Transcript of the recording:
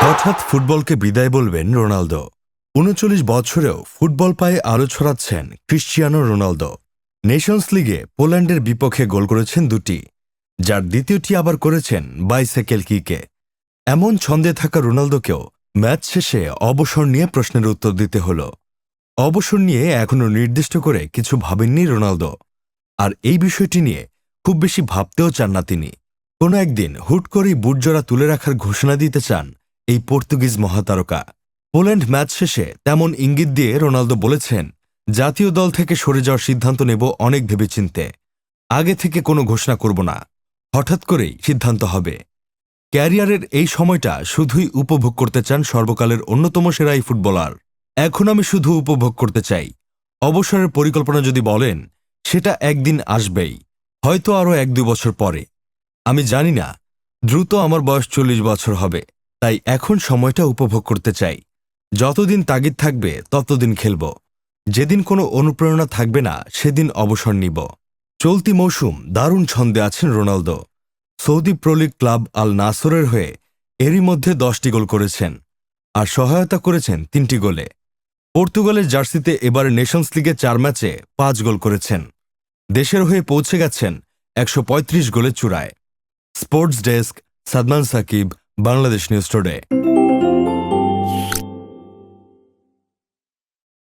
হঠাৎ ফুটবলকে বিদায় বলবেন রোনালদো। ৩৯ বছরেও ফুটবল পায়ে আলো ছড়াচ্ছেন ক্রিশ্চিয়ানো রোনালদো। নেশনস লিগে পোল্যান্ডের বিপক্ষে গোল করেছেন দুটি, যার দ্বিতীয়টি আবার করেছেন বাইসাইকেল কিকে। এমন ছন্দে থাকা রোনালদোকেও ম্যাচ শেষে অবসর নিয়ে প্রশ্নের উত্তর দিতে হল। অবসর নিয়ে এখনও নির্দিষ্ট করে কিছু ভাবেননি রোনালদো, আর এই বিষয়টি নিয়ে খুব বেশি ভাবতেও চান না তিনি। কোনো একদিন হুট করেই বুটজোড়া তুলে রাখার ঘোষণা দিতে চান এই পর্তুগিজ মহাতারকা। পোল্যান্ড ম্যাচ শেষে তেমন ইঙ্গিত দিয়ে রোনালদো বলেছেন, জাতীয় দল থেকে সরে যাওয়ার সিদ্ধান্ত নেব অনেক ভেবেচিন্তে, আগে থেকে কোনো ঘোষণা করব না, হঠাৎ করেই সিদ্ধান্ত হবে। ক্যারিয়ারের এই সময়টা শুধুই উপভোগ করতে চান সর্বকালের অন্যতম সেরা এই ফুটবলার। এখন আমি শুধু উপভোগ করতে চাই। অবসরের পরিকল্পনা যদি বলেন, সেটা একদিন আসবেই, হয়তো আরও ১-২ বছর পরে। আমি জানি না, দ্রুত আমার বয়স ৪০ বছর হবে, তাই এখন সময়টা উপভোগ করতে চাই। যতদিন তাগিদ থাকবে ততদিন খেলব, যেদিন কোনো অনুপ্রেরণা থাকবে না সেদিন অবসর নিব। চলতি মৌসুম দারুণ ছন্দে আছেন রোনালদো। সৌদি প্রো-লিগ ক্লাব আল নাসরের হয়ে এরই মধ্যে ১০টি গোল করেছেন, আর সহায়তা করেছেন ৩টি গোলে। পর্তুগালের জার্সিতে এবারে নেশনস লিগে ৪ ম্যাচে ৫ গোল করেছেন। দেশের হয়ে পৌঁছে গেছেন ১৩৫ গোলের চূড়ায়। Sports desk, Sadman Sakib, Bangladesh news today.